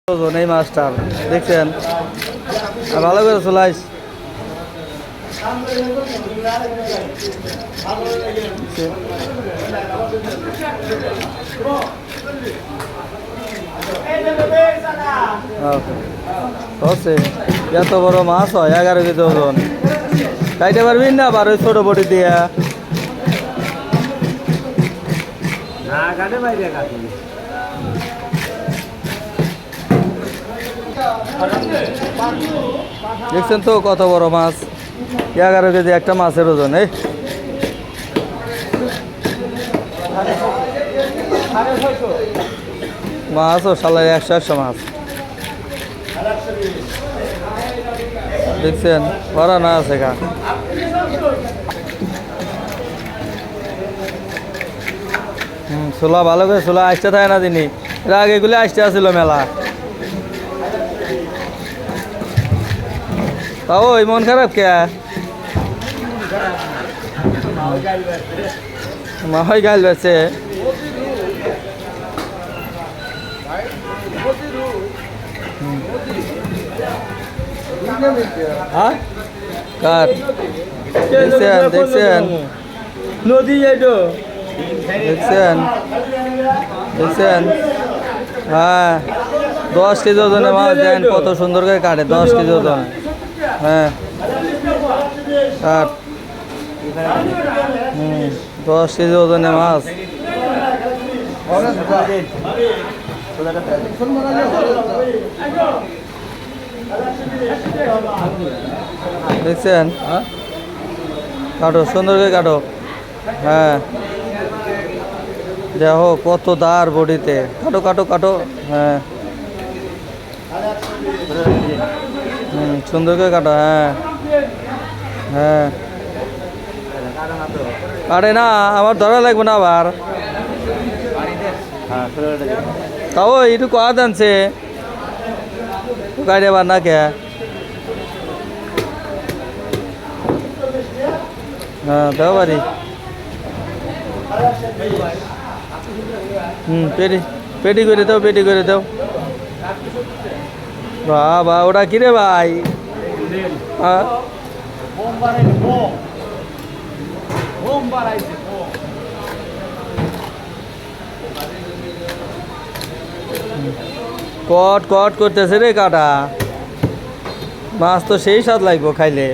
এই মাস্টার দেখছেন ভালো করে চলাইস এত বড় মাছ হয় 11 কেজি ওজন খাইতে পারবি না আবার ওই ছোট বটি দিয়া দেখছেন তো কত বড় মাছ 11 কেজি একটা মাছের ওজন এই মাছও সালায় 100 মাছ দেখছেন ভরা না আছে গা ছোলা ভালো করে ছোলা আসতে থাকে না তিনি এর আগে এগুলো আসতে আসছিল মেলা তাও ওই মন খারাপ কে মা হয় গাইল বেছে কার দেখছেন দেখছেন নদী যাইতো দেখছেন দেখছেন হ্যাঁ 10 কেজি ওজনের মাছ দেন কত সুন্দর করে কাটে 10 কেজি ওজন হ্যাঁ কাট 10 কেজি ওজনের মাছ দেখছেন কাটো সুন্দর করে কাটো হ্যাঁ দেখো কত দাঁড় বডিতে কাটো কাটো কাটো হ্যাঁ সুন্দর করে কাটো হ্যাঁ হ্যাঁ কাটে না আমার ধরা লাগবে না আবার তাও একটু কয়া জানছে গাড়ি আবার না কে হ্যাঁ দেও বাড়ি পেটি পেটি করে দাও পেটি করে দাও বাবা ওটা কিরে ভাই কট কট করতেছে রে কাটা মাছ তো সেই স্বাদ লাগবো খাইলে